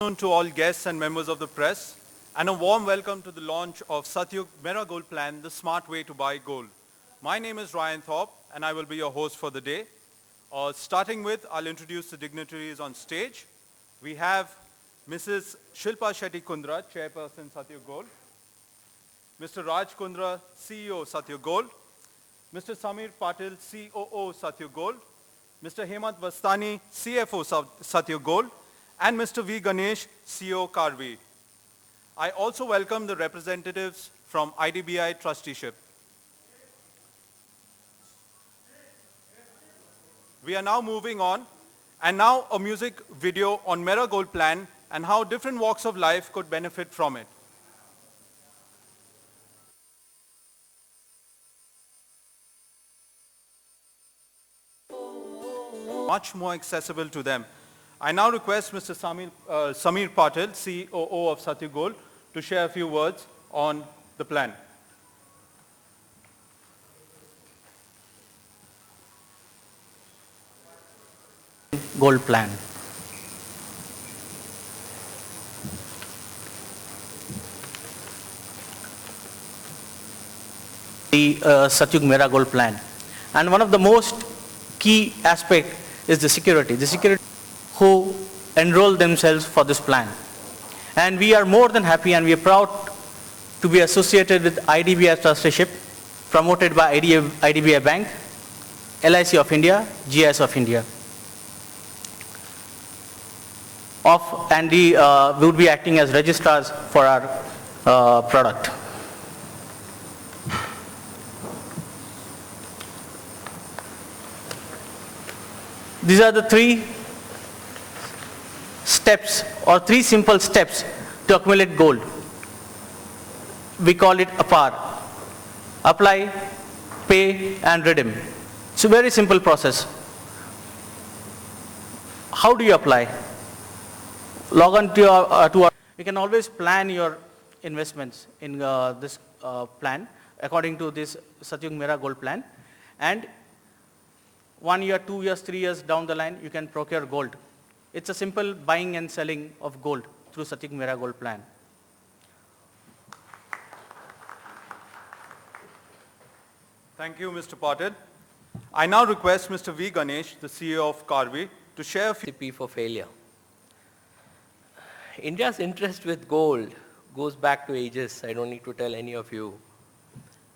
Afternoon to all guests and members of the press, and a warm welcome to the launch of Satyug Mera Gold Plan, the smart way to buy gold. My name is Ryan Thorpe, and I will be your host for the day. Starting with, I'll introduce the dignitaries on stage. We have Mrs. Shilpa Shetty Kundra, Chairperson Satyug Gold, Mr. Raj Kundra, CEO Satyug Gold, Mr. Samir Patil, COO Satyug Gold, Mr. Hemant Vastani, CFO Satyug Gold, and Mr. V. Ganesh, CEO Karvi. I also welcome the representatives from IDBI trusteeship. We are now moving on, and now a music video on Mera Gold Plan and how different walks of life could benefit from it. Much more accessible to them. I now request Mr. Samir Patil, COO of Satyug Gold, to share a few words on the plan. Gold plan. The Satyug Mera Gold plan. And one of the most key aspect is the security. The security who enroll themselves for this plan. And we are more than happy and we are proud to be associated with IDBI trusteeship promoted by IDBI Bank, LIC of India, GIS of India. We would be acting as registrars for our product. These are the three steps or three simple steps to accumulate gold. We call it APAR. Apply, pay and redeem. It's a very simple process. How do you apply? Log on to our, you can always plan your investments in this plan according to this Satyug Mera Gold plan, and 1 year, 2 years, 3 years down the line you can procure gold. It's a simple buying and selling of gold through Satyug Mera Gold plan. Thank you, Mr. Patil. I now request Mr. V. Ganesh, the CEO of Karvi, to share a few Recipe for failure. India's interest with gold goes back to ages. I don't need to tell any of you.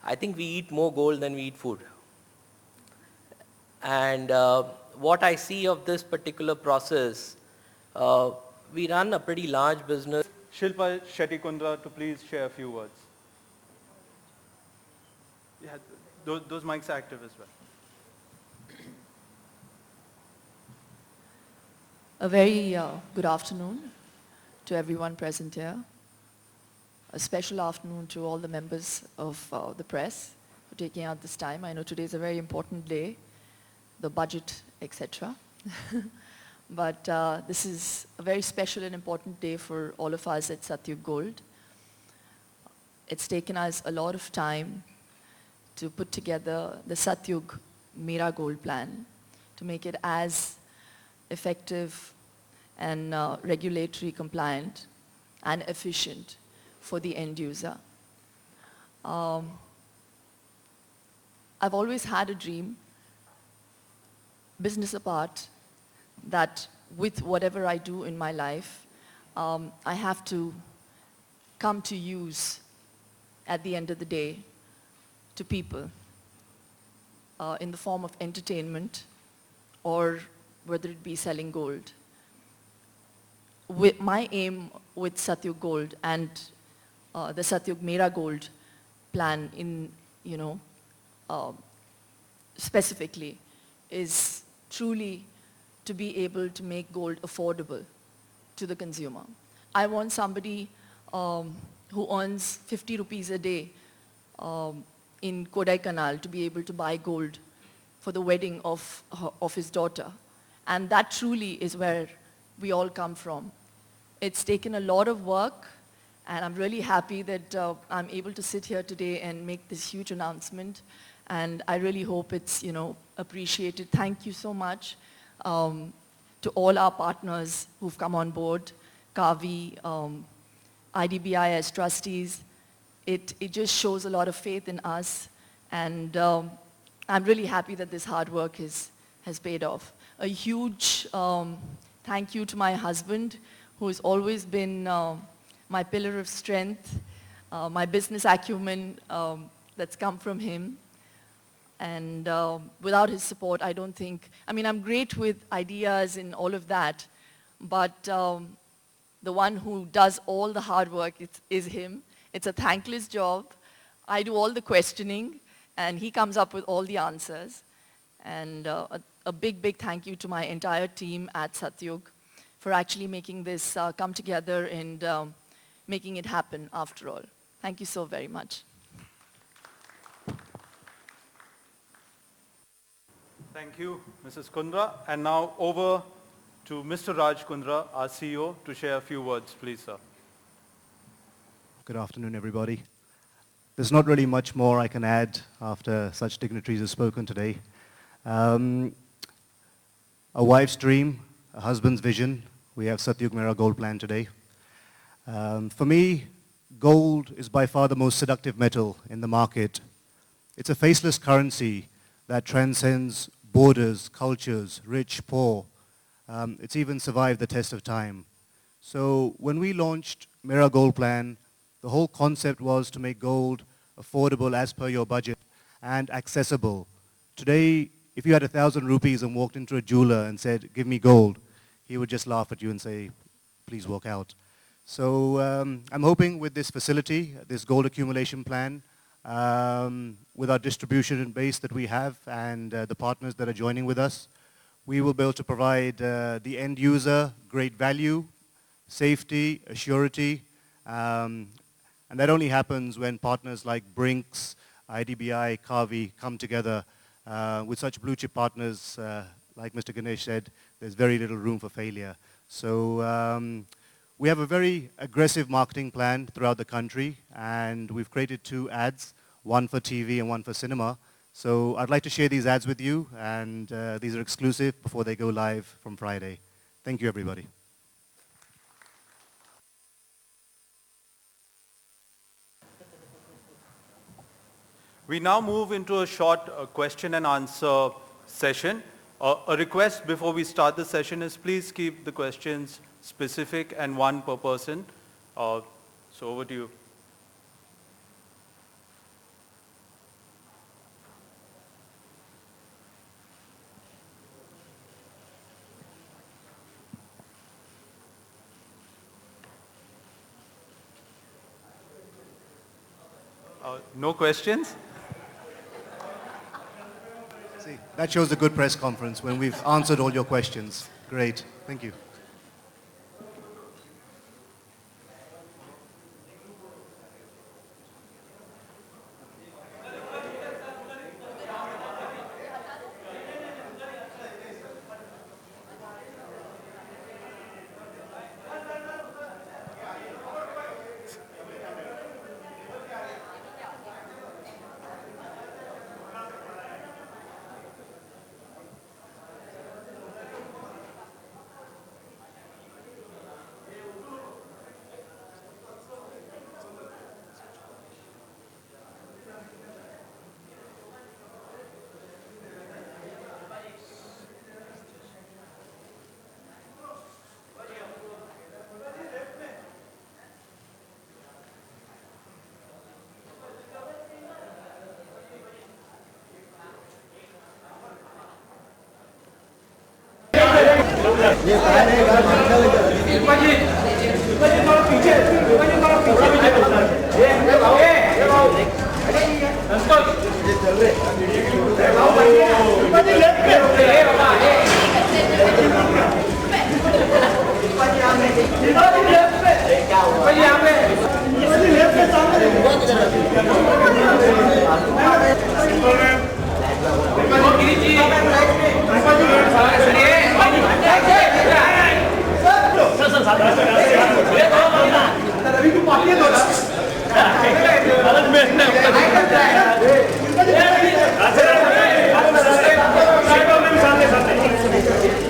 I think we eat more gold than we eat food. And what I see of this particular process, we run a pretty large business. Shilpa Shetty Kundra to please share a few words. Yeah, those mics are active as well. A very good afternoon to everyone present here. A special afternoon to all the members of the press for taking out this time. I know today is a very important day, the budget, etc. But this is a very special and important day for all of us at Satyug Gold. It's taken us a lot of time to put together the Satyug Mera Gold plan to make it as effective and regulatory compliant and efficient for the end user. I've always had a dream, business apart, that with whatever I do in my life, I have to come to use at the end of the day to people in the form of entertainment or whether it be selling gold. My aim with Satyug Gold and the Satyug Mera Gold plan in, specifically is truly to be able to make gold affordable to the consumer. I want somebody who earns 50 rupees a day in Kodaikanal to be able to buy gold for the wedding of his daughter. And that truly is where we all come from. It's taken a lot of work, and I'm really happy that I'm able to sit here today and make this huge announcement. And I really hope it's, appreciated. Thank you so much to all our partners who've come on board, Kavi, IDBI as trustees. It just shows a lot of faith in us, and I'm really happy that this hard work has paid off. A huge thank you to my husband, who has always been my pillar of strength, my business acumen that's come from him. And without his support, I don't think, I mean, I'm great with ideas and all of that, but the one who does all the hard work is him. It's a thankless job. I do all the questioning, and he comes up with all the answers. And a big, big thank you to my entire team at Satyug for actually making this come together and making it happen after all. Thank you so very much. Thank you, Mrs. Kundra. And now over to Mr. Raj Kundra, our CEO, to share a few words, please, sir. Good afternoon, everybody. There's not really much more I can add after such dignitaries have spoken today. A wife's dream, a husband's vision. We have Satyug Mera Gold Plan today. For me, gold is by far the most seductive metal in the market. It's a faceless currency that transcends borders, cultures, rich, poor. It's even survived the test of time. So when we launched Mera Gold Plan, the whole concept was to make gold affordable as per your budget and accessible. Today, if you had 1,000 rupees and walked into a jeweler and said, "Give me gold," he would just laugh at you and say, "Please walk out." So I'm hoping with this facility, this gold accumulation plan, with our distribution base that we have and the partners that are joining with us, we will be able to provide the end user great value, safety, assurity, and that only happens when partners like Brinks, IDBI, Kavi come together. With such blue chip partners, like Mr. Ganesh said, there's very little room for failure. So we have a very aggressive marketing plan throughout the country, and we've created 2 ads, one for TV and one for cinema. So I'd like to share these ads with you, and these are exclusive before they go live from Friday. Thank you, everybody. We now move into a short question and answer session. A request before we start the session is please keep the questions specific and one per person. So over to you. No questions? See, that shows a good press conference when we've answered all your questions. Great. Thank you.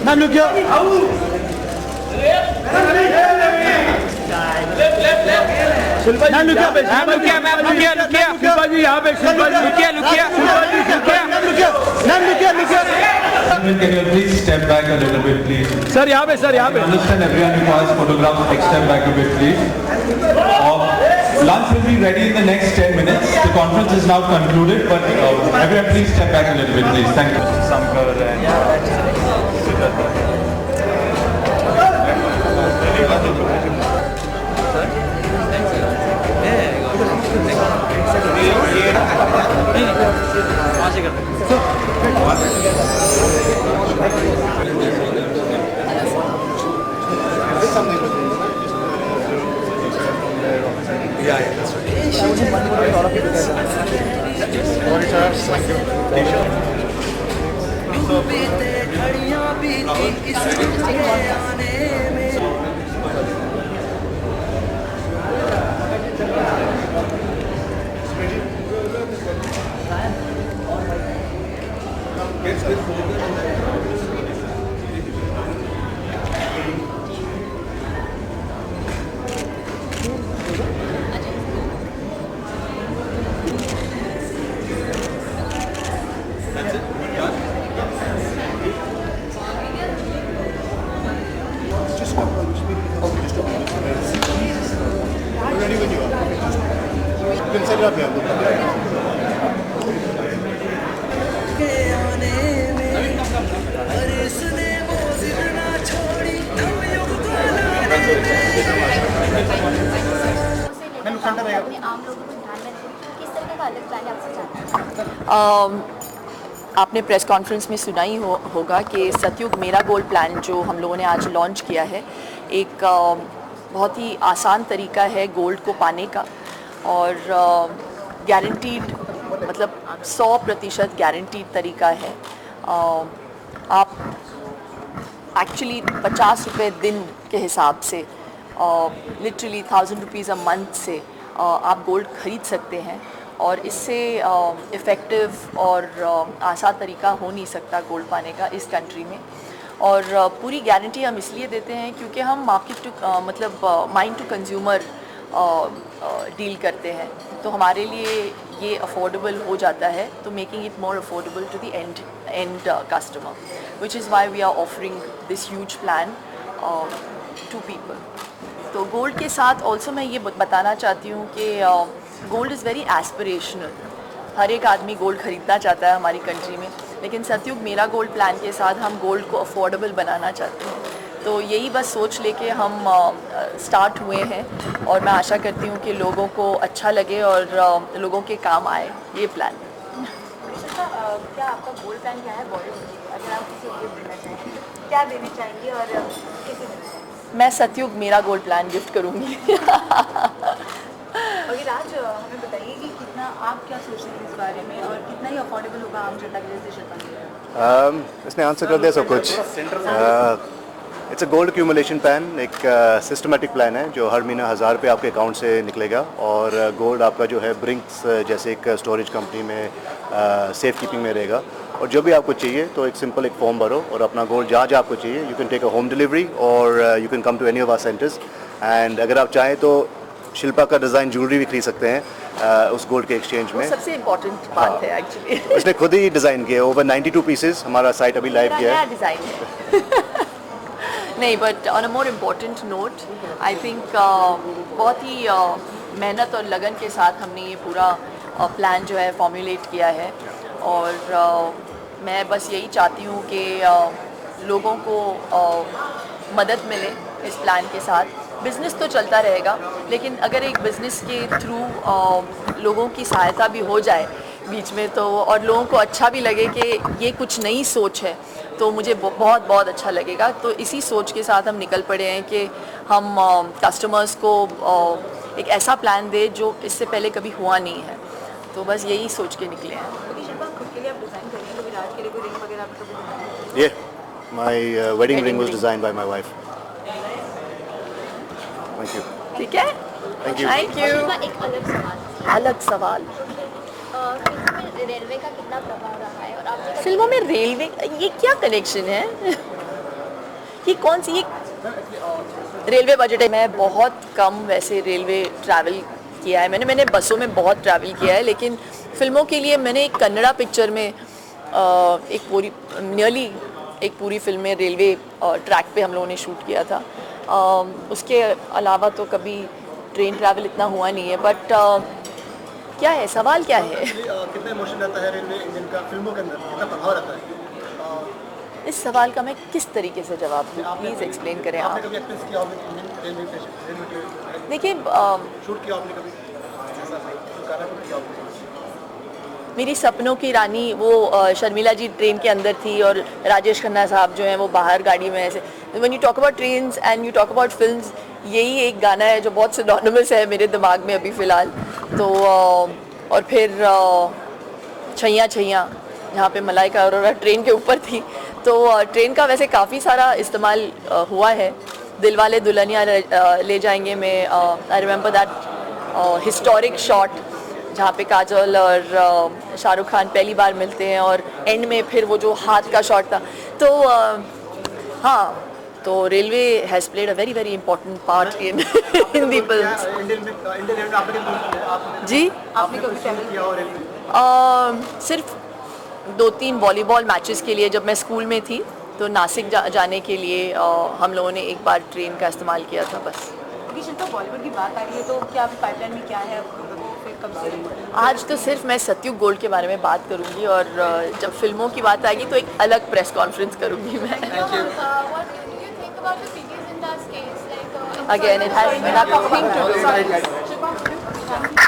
Now look here. Gentlemen, can you please step back a little bit, please? Sir यहाँ पे I understand everyone requires photographs. Take step back a bit, please. Lunch will be ready in the next 10 minutes. The conference is now concluded, but everyone please step back a little bit, please. Thank you. Sankar and अपने आम लोगों को ध्यान में रखें किस तरह का अलग प्लान आपसे चाहते हैं? आपने प्रेस कॉन्फ्रेंस में सुना ही होगा कि सतयुग मेरा गोल्ड प्लान जो हम लोगों ने आज लॉन्च किया है, एक बहुत ही आसान तरीका है गोल्ड को पाने का और गारंटीड, मतलब 100% गारंटीड तरीका है। आप एक्चुअली 50 रुपये दिन के हिसाब से लिटरली 1000 रुपीज़ अ मंथ से आप गोल्ड ख़रीद सकते हैं और इससे इफ़ेक्टिव और आसान तरीका हो नहीं सकता गोल्ड पाने का इस कंट्री में। और पूरी गारंटी हम इसलिए देते हैं क्योंकि हम मार्केट टू मतलब माइंड टू कंज्यूमर डील करते हैं, तो हमारे लिए ये अफोर्डेबल हो जाता है, तो making it more affordable to the end customer, which is why we are offering this huge plan to people. तो गोल्ड के साथ ऑल्सो मैं ये बताना चाहती हूँ कि गोल्ड इज़ वेरी एस्पिरेशनल। हर एक आदमी गोल्ड ख़रीदना चाहता है हमारी कंट्री में, लेकिन सतयुग मेरा गोल्ड प्लान के साथ हम गोल्ड को अफोर्डेबल बनाना चाहते हैं। तो यही बस सोच लेके हम स्टार्ट हुए हैं और मैं आशा करती हूँ कि लोगों को अच्छा लगे और लोगों के काम आए ये प्लान। क्या आपका गोल्ड प्लान क्या है बॉलीवुड में? अगर आप किसी को गिफ्ट देना चाहेंगे क्या देना चाहेंगे और कैसे देना चाहेंगे? मैं सतयुग मेरा गोल्ड प्लान गिफ्ट करूँगी। और राज हमें बताइए कि कितना आप क्या सोच रहे हैं इस बारे में और कितना ही अफोर्डेबल होगा आम जनता के जैसे शिल्पा? इसने आंसर कर दिया सब कुछ। It's a gold accumulation plan, एक सिस्टमेटिक प्लान है जो हर महीना 1000 रुपये आपके अकाउंट से निकलेगा और गोल्ड आपका जो है ब्रिंक्स जैसे एक स्टोरेज कंपनी में सेफ कीपिंग में रहेगा। और जो भी आपको चाहिए तो एक सिंपल एक फॉर्म भरो और अपना गोल्ड जहाँ जहाँ आपको चाहिए, you can take a home delivery और you can come to any of our centres. And अगर आप चाहें तो शिल्पा का डिज़ाइन ज्वेलरी भी खरीद सकते हैं उस गोल्ड के एक्सचेंज में। सबसे इम्पोर्टेंट बात है एक्चुअली। उसने खुद ही डिज़ाइन किया, ओवर 92 पीसेस। हमारा साइट अभी लाइव किया है। डिज़ाइन है। नहीं, but on a more important note, I think बहुत ही मेहनत और लगन के साथ हमने ये पूरा प्लान जो है फॉर्मुलेट किया है और मैं बस यही चाहती हूँ कि लोगों को मदद मिले इस प्लान के साथ। बिज़नेस तो चलता रहेगा, लेकिन अगर एक बिज़नेस के थ्रू लोगों की सहायता भी हो जाए बीच में तो और लोगों को अच्छा भी लगे कि ये कुछ नई सोच है, तो मुझे बहुत बहुत अच्छा लगेगा। तो इसी सोच के साथ हम निकल पड़े हैं कि हम कस्टमर्स को एक ऐसा प्लान दे जो इससे पहले कभी हुआ नहीं है, तो बस यही सोच के निकले हैं। शिल्पा खुद के लिए आप डिज़ाइन कर रही हैं, कभी राज के लिए कोई रिंग वगैरह आपको कभी? Yeah, my wedding ring was designed by my wife. Thank you. ठीक है, Thank you. Thank you. Shilpa, एक अलग सवाल, अलग सवाल, फिल्म में रेलवे का कितना प्रभाव रहा है और आपने फिल्मों में रेलवे, ये क्या कनेक्शन है? ये कौन सी, ये रेलवे बजट है। मैं बहुत कम वैसे रेलवे ट्रैवल किया है, मैंने बसों में बहुत ट्रैवल किया है, लेकिन फिल्मों के लिए मैंने एक कन्नड़ा पिक्चर में एक पूरी फिल्म में रेलवे ट्रैक पे हम लोगों ने शूट किया था। उसके अलावा तो कभी ट्रेन ट्रैवल इतना हुआ नहीं है। बट क्या है सवाल, क्या है? कितना इमोशन रहता है रेलवे इंजन का फिल्मों के अंदर, कितना प्रभाव रहता है? इस सवाल का मैं किस तरीके से जवाब दूँ, प्लीज़ एक्सप्लेन करें आप। आपने कभी एक्सपीरियंस किया होगा इंजन रेलवे देखिए शूट किया आपने कभी ऐसा गाना शूट किया आपने? मेरी सपनों की रानी वो शर्मिला जी ट्रेन के अंदर थी और राजेश खन्ना साहब जो हैं वो बाहर गाड़ी में ऐसे। When you talk about trains and you talk about films, यही एक गाना है जो बहुत सिनोनिमस है मेरे दिमाग में अभी फ़िलहाल। तो और फिर छैया छैया, जहाँ पे मलाइका अरोरा ट्रेन के ऊपर थी। तो ट्रेन का वैसे काफ़ी सारा इस्तेमाल हुआ है। दिलवाले दुल्हनिया ले जाएंगे में I remember that historic shot जहाँ पे काजोल और शाहरुख खान पहली बार मिलते हैं और एंड में फिर वो जो हाथ का शॉट था। तो हाँ, तो railway has played a very very important part in Hindi films. जी, आपने कभी ट्रैवल किया हो रेलवे? सिर्फ 2-3 वॉलीबॉल मैचेस के लिए जब मैं स्कूल में थी तो नासिक जाने के लिए हम लोगों ने एक बार ट्रेन का इस्तेमाल किया था बस। शिल्पा, बॉलीवुड की बात आ रही है तो क्या अभी पाइपलाइन में क्या है, फिर कब से? आज तो सिर्फ मैं सत्युग गोल्ड के बारे में बात करूंगी और जब फिल्मों की बात आएगी तो एक अलग प्रेस कॉन्फ्रेंस करूंगी मैं। Again, it has nothing to do.